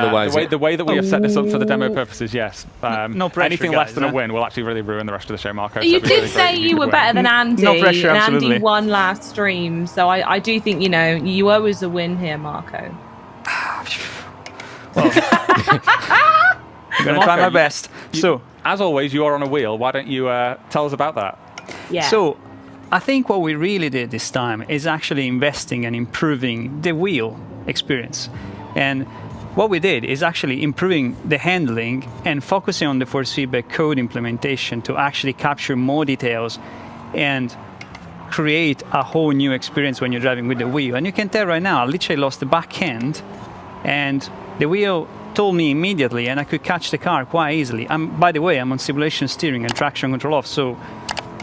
The way that we have set this up for the demo purposes, yes. No pressure, anything guys, less than a win will actually really ruin the rest of the show, Marco. You so it'd be did really say great if you could were win. better than Andy. No pressure, and absolutely. Andy won last stream, so I do think, you owe us a win here, Marco. Well, I'm going to try my best. So, as always, you are on a wheel. Why don't you tell us about that? Yeah. So, I think what we really did this time is actually investing and improving the wheel experience. And what we did is actually improving the handling and focusing on the force feedback code implementation to actually capture more details and create a whole new experience when you're driving with the wheel. And you can tell right now, I literally lost the back end, and the wheel told me immediately, and I could catch the car quite easily. By the way, I'm on simulation steering and traction control off, so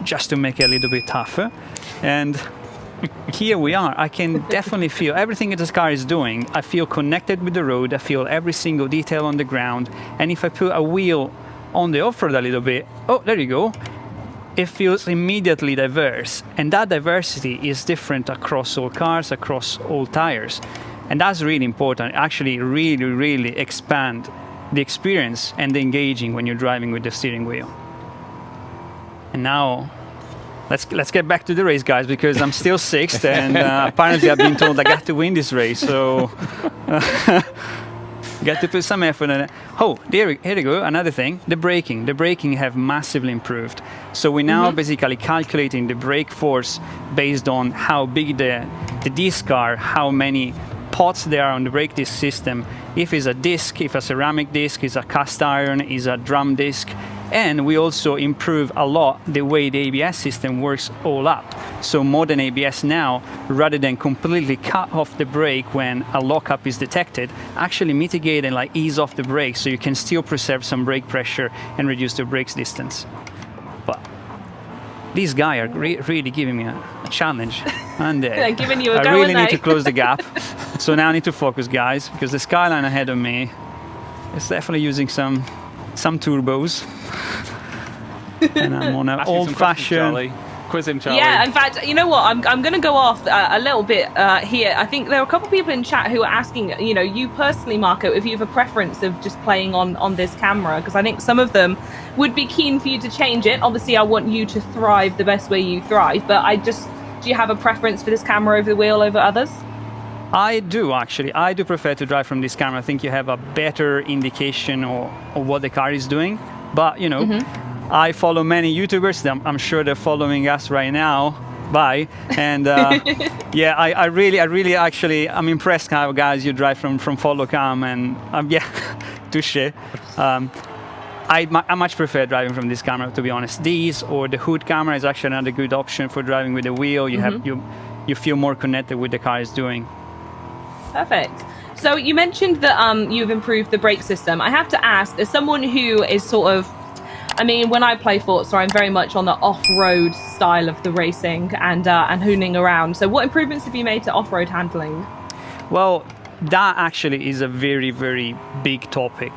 just to make it a little bit tougher. And here we are. I can definitely feel everything that this car is doing. I feel connected with the road. I feel every single detail on the ground. And if I put a wheel on the off-road a little bit, oh, there you go. It feels immediately diverse. And that diversity is different across all cars, across all tires. And that's really important. Actually, really, really expand the experience and the engaging when you're driving with the steering wheel. And now, let's get back to the race, guys, because I'm still sixth, and apparently I've been told I got to win this race. So, got to put some effort in it. Oh, here you go. Another thing, the braking have massively improved. So we're now basically calculating the brake force based on how big the discs are, how many pots there are on the brake disc system. If it's a disc, if a ceramic disc, is a cast iron, is a drum disc. And we also improve a lot the way the ABS system works all up. So modern ABS now, rather than completely cut off the brake when a lockup is detected, actually mitigate and ease off the brake so you can still preserve some brake pressure and reduce the brakes distance. But these guys are really giving me a challenge. And They're giving you a I go, really aren't need they? to close the gap. So now I need to focus, guys, because the Skyline ahead of me is definitely using some turbos. And I'm on an old-fashioned... Quiz him, Charlie. Yeah, in fact, you know what? I'm going to go off a little bit here. I think there are a couple of people in chat who are asking, you personally, Marco, if you have a preference of just playing on this camera, because I think some of them would be keen for you to change it. Obviously, I want you to thrive the best way you thrive, but do you have a preference for this camera over the wheel over others? I do, actually. I do prefer to drive from this camera. I think you have a better indication of what the car is doing. But, I follow many YouTubers. I'm sure they're following us right now. Bye. And yeah, I really actually, I'm impressed how, guys, you drive from follow cam. And yeah, touche. I much prefer driving from this camera, to be honest. These or the hood camera is actually another good option for driving with the wheel. You feel more connected with the car is doing. Perfect. So you mentioned that you've improved the brake system. I have to ask, as someone who is sort of, when I play Forza, I'm very much on the off-road style of the racing and hooning around. So what improvements have you made to off-road handling? Well, that actually is a very, very big topic.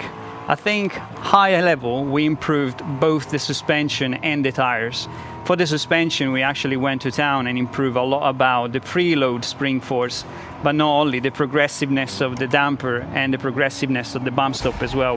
I think higher level, we improved both the suspension and the tires. For the suspension, we actually went to town and improved a lot about the preload spring force, but not only the progressiveness of the damper and the progressiveness of the bump stop as well.